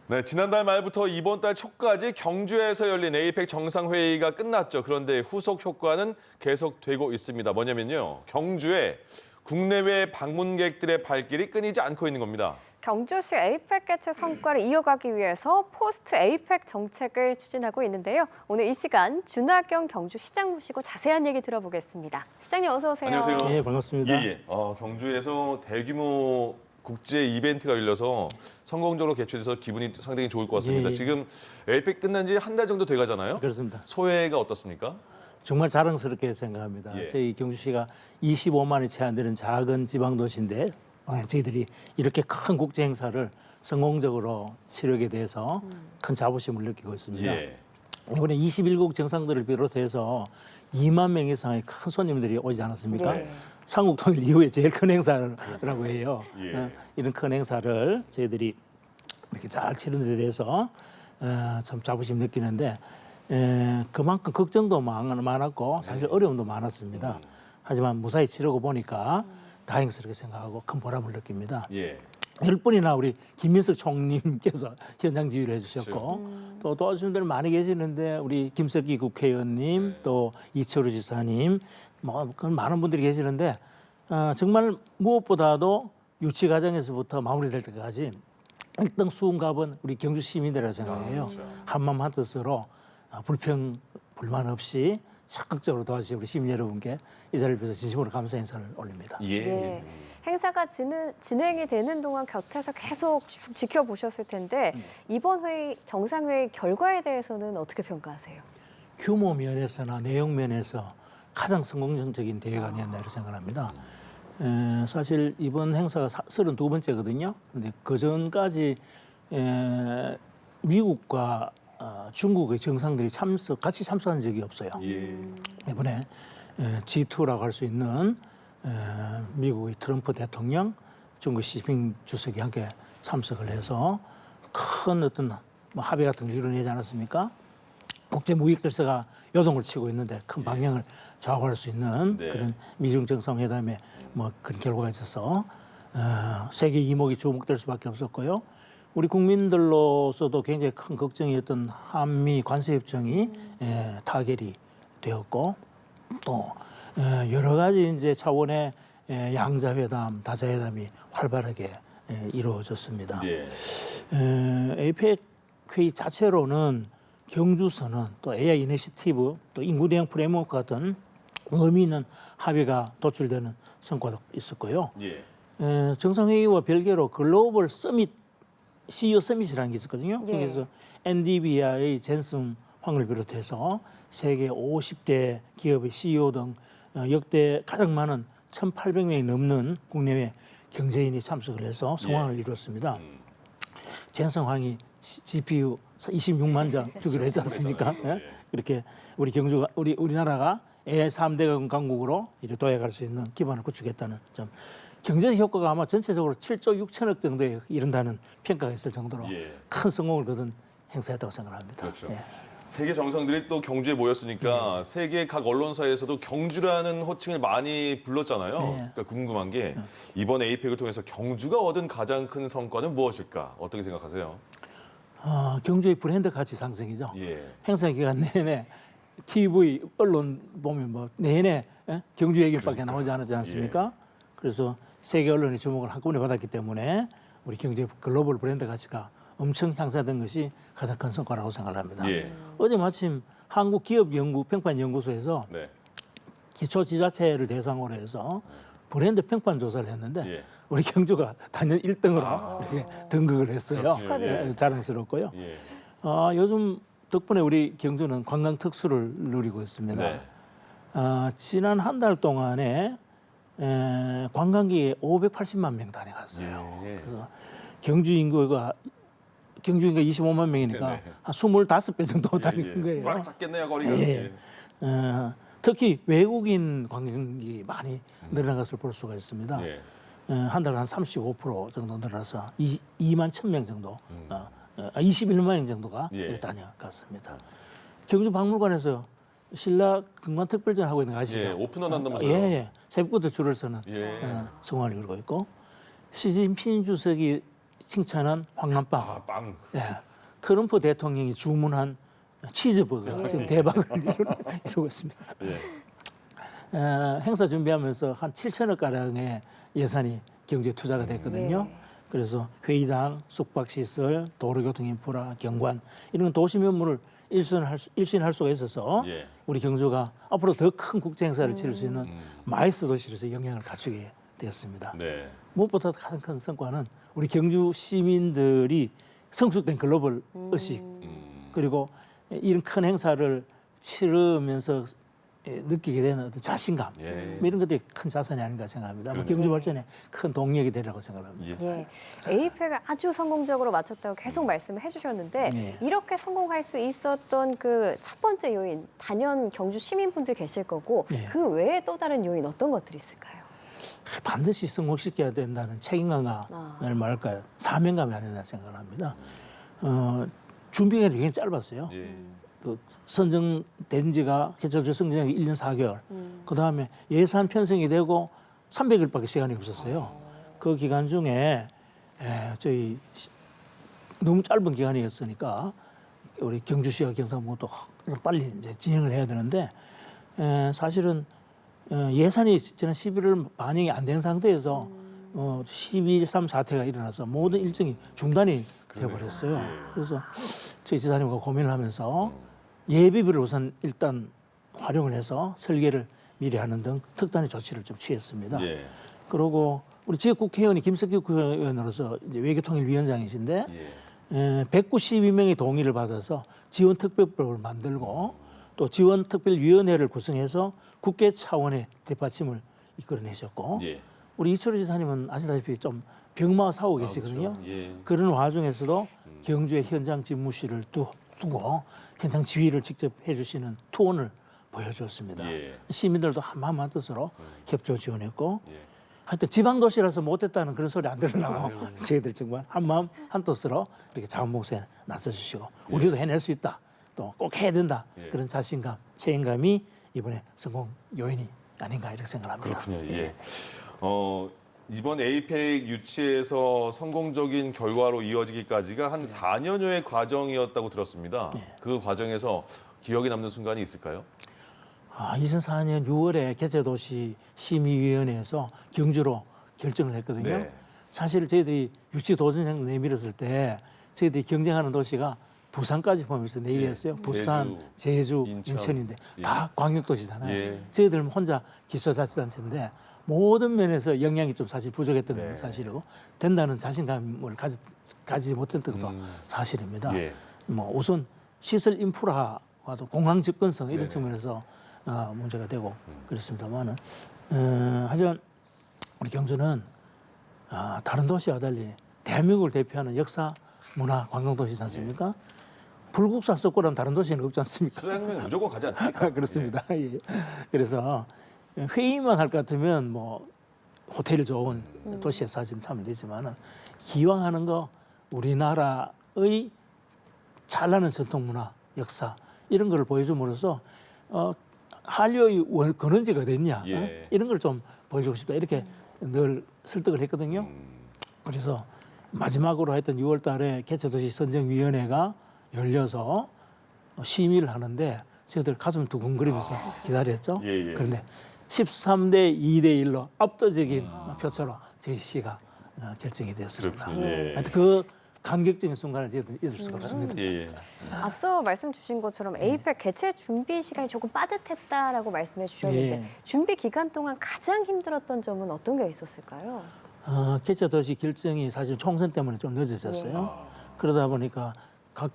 네, 지난달 말부터 이번 달 초까지 경주에서 열린 에이펙 정상회의가 끝났죠. 그런데 후속 효과는 계속되고 있습니다. 뭐냐면요. 경주에 국내외 방문객들의 발길이 끊이지 않고 있는 겁니다. 경주시 에이펙 개최 성과를 이어가기 위해서 포스트 에이펙 정책을 추진하고 있는데요. 오늘 이 시간 준하경 경주시장 모시고 자세한 얘기 들어보겠습니다. 시장님 어서 오세요. 안녕하세요. 네, 반갑습니다. 예. 경주에서 대규모 국제 이벤트가 열려서 성공적으로 개최돼서 기분이 상당히 좋을 것 같습니다. 예. 지금 에이펙 끝난 지 한 달 정도 돼가잖아요. 그렇습니다. 소회가 어떻습니까? 정말 자랑스럽게 생각합니다. 예. 저희 경주시가 25만이 채 안 되는 작은 지방 도시인데 저희들이 이렇게 큰 국제 행사를 성공적으로 치르게 돼서 큰 자부심을 느끼고 있습니다. 예. 이번에 21국 정상들을 비롯해서 2만 명 이상의 큰 손님들이 오지 않았습니까? 네. 삼국통일 이후에 제일 큰 행사라고 해요. 예. 이런 큰 행사를 저희들이 이렇게 잘 치르는 데 대해서 참 자부심 느끼는데 그만큼 걱정도 많았고 사실 어려움도 많았습니다. 하지만 무사히 치르고 보니까 다행스럽게 생각하고 큰 보람을 느낍니다. 예. 10분이나 우리 김민석 총리님께서 현장 지휘를 해주셨고 또 도와주신 분들 많이 계시는데 우리 김석기 국회의원님 또 이철우 지사님 뭐 그런 많은 분들이 계시는데 정말 무엇보다도 유치 과정에서부터 마무리될 때까지 1등 수훈갑은 우리 경주 시민들이라고 생각해요. 그렇죠. 한마음 한뜻으로 불만 없이 적극적으로 도와주신 우리 시민 여러분께 이 자리를 빌어서 진심으로 감사 인사를 올립니다. 예. 네. 행사가 진행이 되는 동안 곁에서 계속 쭉 지켜보셨을 텐데 이번 회의 정상회의 결과에 대해서는 어떻게 평가하세요? 규모 면에서나 내용 면에서 가장 성공적인 대회가 아니었나 이렇게 생각합니다. 사실 이번 행사가 32번째거든요. 그런데 그 전까지 미국과 중국의 정상들이 같이 참석한 적이 없어요. 예. 이번에 G2라고 할 수 있는 미국의 트럼프 대통령, 중국 시진핑 주석이 함께 참석을 해서 큰 어떤 합의 같은 걸 이뤄내지 않았습니까? 국제 무역 질서가 요동을 치고 있는데 큰 방향을 좌우할 수 있는 네. 그런 미중 정상회담에 뭐 그런 결과가 있어서 세계 이목이 주목될 수밖에 없었고요. 우리 국민들로서도 굉장히 큰 걱정이었던 한미 관세 협정이 타결이 되었고 또 여러 가지 이제 차원의 양자회담, 다자회담이 활발하게 이루어졌습니다. 예. 에이펙 회의 자체로는 경주선언, 또 AI 이니시티브, 또 인구 대응 프레임워크 같은 의미 있는 합의가 도출되는 성과도 있었고요. 예. 정상회의와 별개로 글로벌 서밋, CEO 서밋이라는 게 있었거든요. 예. 거기서 NDVI의 젠슨 황을 비롯해서 세계 50대 기업의 CEO 등 역대 가장 많은 1,800명이 넘는 국내외 경제인이 참석을 해서 성황을 이루었습니다. 젠슨 황이 GPU 26만 장 주기로 했지 않습니까? 예? 이렇게 우리 경주가 우리나라가 AI 3대 강국으로 이렇게 도약할 수 있는 기반을 구축했다는 점. 경제적 효과가 아마 전체적으로 7조 6천억 정도에 이른다는 평가가 있을 정도로 예. 큰 성공을 거둔 행사였다고 생각합니다. 그렇죠. 예. 세계 정상들이 또 경주에 모였으니까 세계 각 언론사에서도 경주라는 호칭을 많이 불렀잖아요. 네. 그러니까 궁금한 게 이번 에이펙을 통해서 경주가 얻은 가장 큰 성과는 무엇일까? 어떻게 생각하세요? 경주의 브랜드 가치 상승이죠. 예. 행사 기간 내내 TV, 언론 보면 뭐 내내 경주 얘기밖에 나오지 않았지 않습니까? 그래서 세계 언론의 주목을 한꺼번에 받았기 때문에 우리 경주의 글로벌 브랜드 가치가 엄청 향상된 것이 가장 큰 성과라고 생각합니다. 예. 어제 마침 한국기업평판연구소에서 네. 기초지자체를 대상으로 해서 브랜드 평판 조사를 했는데 예. 우리 경주가 단연 1등으로 이렇게 등극을 했어요. 그렇죠. 축하드려요. 아주 자랑스럽고요. 예. 요즘 덕분에 우리 경주는 관광 특수를 누리고 있습니다. 네. 지난 한 달 동안에 관광객이 580만 명 다녀갔어요. 예. 그래서 경주 인구가 25만 명이니까 네네. 한 25배 정도 예, 다니는 예. 거예요. 꽉 찼겠네요, 거리가. 예. 특히 외국인 관광객이 많이 늘어난 것을 볼 수가 있습니다. 예. 한 달에 한 35% 정도 늘어서 2만 1,000명 정도, 21만 명 정도가 예. 다녀갔습니다. 경주 박물관에서 신라 금관특별전 하고 있는 거 아시죠? 예. 오픈런 한다면서요? 예. 새벽부터 줄을 서는 예. 성황을 이루고 있고 시진핑 주석이 칭찬한 황남빵, 아, 빵. 예, 트럼프 대통령이 주문한 치즈버거 지금 대박을 이루고 있습니다. 예. 행사 준비하면서 한 7천억 가량의 예산이 경제에 투자가 됐거든요. 네. 그래서 회의장, 숙박시설, 도로교통 인프라, 경관 이런 도시 면모를 일신할 수가 있어서 예. 우리 경주가 앞으로 더 큰 국제 행사를 치를 수 있는 마이스 도시로서 영향을 갖추게 되었습니다. 네. 무엇보다 가장 큰 성과는 우리 경주 시민들이 성숙된 글로벌 의식 그리고 이런 큰 행사를 치르면서 느끼게 되는 어떤 자신감 예. 뭐 이런 것들이 큰 자산이 아닌가 생각합니다. 뭐 그러네요. 경주 발전에 큰 동력이 되리라고 생각합니다. 예. 예, 에이펙을 아주 성공적으로 마쳤다고 계속 말씀을 해주셨는데 네. 이렇게 성공할 수 있었던 그 첫 번째 요인, 단연 경주 시민분들 계실 거고 네. 그 외에 또 다른 요인 어떤 것들이 있을까요? 반드시 성공시켜야 된다는 책임감을 말할까요? 사명감이 아니라 생각을 합니다. 준비가 굉장히 짧았어요. 예. 그 선정된 지가 개최조 선정이 1년 4개월. 그다음에 예산 편성이 되고 300일밖에 시간이 없었어요. 그 기간 중에 저희 너무 짧은 기간이었으니까 우리 경주시와 경상북도 빨리 이제 진행을 해야 되는데 사실은 예산이 지난 11월 반영이 안 된 상태에서 12.3 사태가 일어나서 모든 일정이 중단이 되어버렸어요. 그래서 저희 지사님과 고민을 하면서 예비비를 우선 일단 활용을 해서 설계를 미리 하는 등 특단의 조치를 좀 취했습니다. 예. 그리고 우리 지역 국회의원이 김석기 국회의원으로서 이제 외교통일위원장이신데 예. 192명의 동의를 받아서 지원특별법을 만들고 또 지원특별위원회를 구성해서 국회 차원의 뒷받침을 이끌어내셨고 예. 우리 이철우 지사님은 아시다시피 좀 병마와 싸우고 계시거든요. 그렇죠. 예. 그런 와중에서도 경주의 현장 집무실을 두고 현장 지휘를 직접 해주시는 투혼을 보여주었습니다. 예. 시민들도 한마음 한뜻으로 협조 지원했고 예. 하여튼 지방도시라서 못했다는 그런 소리 안 들으려고 저희들 정말 한마음 한뜻으로 이렇게 자원봉사에 나서주시고 우리도 해낼 수 있다. 또 꼭 해야 된다. 예. 그런 자신감, 책임감이 이번에 성공 요인이 아닌가 이렇게 생각합니다. 그렇군요. 예. 이번 에이펙 유치에서 성공적인 결과로 이어지기까지가 한 4년여의 과정이었다고 들었습니다. 그 과정에서 기억에 남는 순간이 있을까요? 2004년 6월에 개최도시 심의위원회에서 경주로 결정을 했거든요. 네. 사실 저희들이 유치 도전을 내밀었을 때 저희들이 경쟁하는 도시가 부산까지 포함해서 4개였어요. 예. 부산, 제주, 인천. 인천인데 예. 다 광역도시잖아요. 예. 저희들은 혼자 기초자치단체인데 모든 면에서 영향이 좀 사실 부족했던 건 네. 사실이고 된다는 자신감을 가지지 못했던 것도 사실입니다. 예. 뭐 우선 시설 인프라와도 공항 접근성 이런 네네. 측면에서 문제가 되고 그렇습니다만은 하지만 우리 경주는 다른 도시와 달리 대한민국을 대표하는 역사, 문화, 관광 도시지 않습니까? 불국사 석고라면 다른 도시는 없지 않습니까? 수행은 무조건 가지 않습니까? 그렇습니다. 예. 그래서 회의만 할 것 같으면 뭐 호텔 좋은 도시에 사시면 타면 되지만은 기왕 하는 거 우리나라의 찬란한 전통 문화, 역사 이런 거를 보여줌으로써 한류의 근원지가 어딨냐 예. 이런 걸 좀 보여주고 싶다 이렇게 늘 설득을 했거든요. 그래서 마지막으로 했던 6월 달에 개최도시 선정위원회가 열려서 심의를 하는데 저희들 가슴 두근거리면서 기다렸죠. 예, 예. 그런데 13대 2대 1로 압도적인 표차로 제시가 결정이 되었습니다. 그렇군요. 예. 하여튼 그 감격적인 순간을 저희들 잊을 수가 없습니다. 예, 예. 앞서 말씀 주신 것처럼 에이펙 개최 준비 시간이 조금 빠듯했다라고 말씀해 주셨는데 예. 준비 기간 동안 가장 힘들었던 점은 어떤 게 있었을까요? 개최도시 결정이 사실 총선 때문에 좀 늦어졌어요. 그러다 보니까 각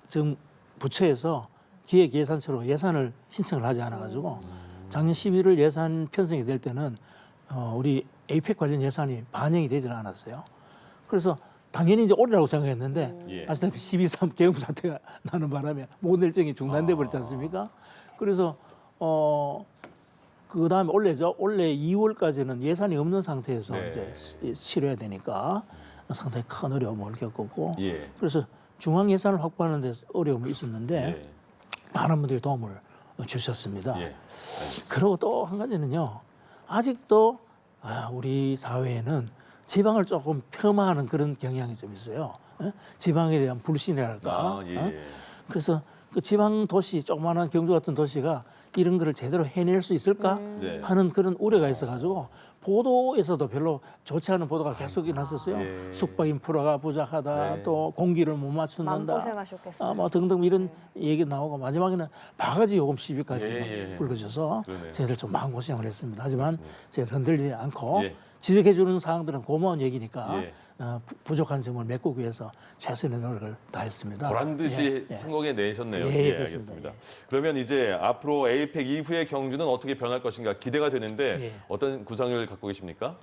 부처에서 기획예산처로 예산을 신청을 하지 않아가지고 작년 11월 예산 편성이 될 때는 우리 에이펙 관련 예산이 반영이 되질 않았어요. 그래서 당연히 이제 올해라고 생각했는데 예. 아시다시피 12.3 계엄 사태가 나는 바람에 모든 일정이 중단돼 버렸지 않습니까? 그래서 그 다음에 올해죠. 올해 2월까지는 예산이 없는 상태에서 네. 이제 치러야 되니까 상당히 큰 어려움을 겪었고 예. 그래서 중앙 예산을 확보하는 데 어려움이 있었는데 예. 많은 분들이 도움을 주셨습니다. 예. 그리고 또 한 가지는요. 아직도 우리 사회에는 지방을 조금 폄하하는 그런 경향이 좀 있어요. 지방에 대한 불신이랄까. 아, 예. 그래서 그 지방 도시, 조그마한 경주 같은 도시가 이런 거를 제대로 해낼 수 있을까 네. 하는 그런 우려가 있어가지고 보도에서도 별로 좋지 않은 보도가 계속 일어났었어요. 예. 숙박 인프라가 부족하다, 네. 또 공기를 못 맞춘다, 마음고생하셨겠어요. 뭐 등등 이런 얘기 나오고 마지막에는 바가지 요금 시비까지 예. 불거져서 그러네요. 저희들 좀 마음고생을 했습니다. 하지만 저희들 흔들리지 않고 예. 지적해 주는 사항들은 고마운 얘기니까 예. 부족한 점을 메꾸기 위해서 최선의 노력을 다했습니다. 보란 듯이 예. 성공해 내셨네요. 예, 예, 그렇습니다. 알겠습니다. 그러면 이제 앞으로 에이펙 이후의 경주는 어떻게 변할 것인가 기대가 되는데 예. 어떤 구상을 갖고 계십니까?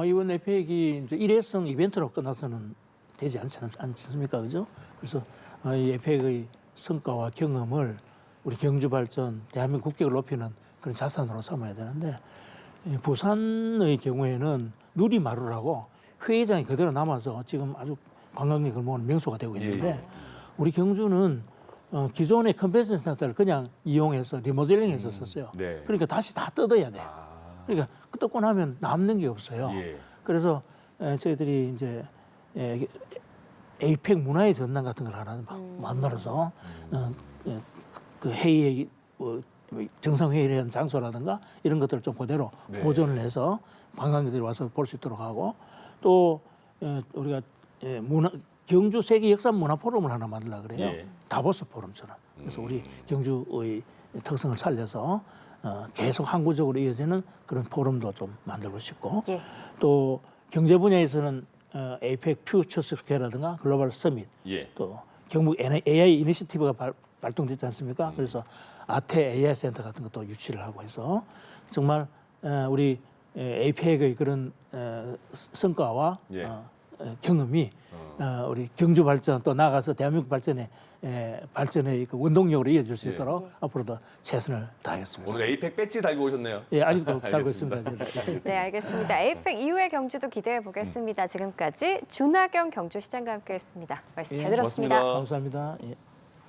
이번 에이펙이 이제 일회성 이벤트로 끝나서는 되지 않습니까, 그죠? 그래서 이 에이펙의 성과와 경험을 우리 경주 발전, 대한민국 국격을 높이는 그런 자산으로 삼아야 되는데 부산의 경우에는 누리마루라고 회의장이 그대로 남아서 지금 아주 관광객을 모으는 명소가 되고 있는데 예. 우리 경주는 기존의 컨벤션 센터를 그냥 이용해서 리모델링해서 썼어요. 네. 그러니까 다시 다 뜯어야 돼요. 그러니까 뜯고 나면 남는 게 없어요. 예. 그래서 저희들이 이제 에이펙 문화의 전당 같은 걸 하나 만들어서 그 회의의 정상회의를 하는 장소라든가 이런 것들을 좀 그대로 네. 보존을 해서 관광객들이 와서 볼 수 있도록 하고 또 우리가 경주 세계 역사 문화 포럼을 하나 만들려고 그래요. 예. 다보스 포럼처럼. 그래서 우리 경주의 특성을 살려서 계속 항구적으로 이어지는 그런 포럼도 좀 만들고 싶고 예. 또 경제 분야에서는 에이펙 퓨처 스퀘어라든가 글로벌 서밋 예. 또 경북 AI 이니시티브가 발동됐지 않습니까? 그래서 아태 AI 센터 같은 것도 유치를 하고 해서 정말 우리 에이펙의 그런 성과와 예. 경험이 우리 경주 발전 또 나아가서 대한민국 발전의 그 원동력으로 이어질 수 예. 있도록 앞으로도 최선을 다하겠습니다. 오늘 에이펙 배지 달고 오셨네요. 예, 아직도 달고 알겠습니다. 있습니다. 저희들. 네, 알겠습니다. 에이펙 이후의 경주도 기대해 보겠습니다. 지금까지 준하경 경주시장과 함께했습니다. 말씀 잘 예, 들었습니다. 고맙습니다. 감사합니다. 예.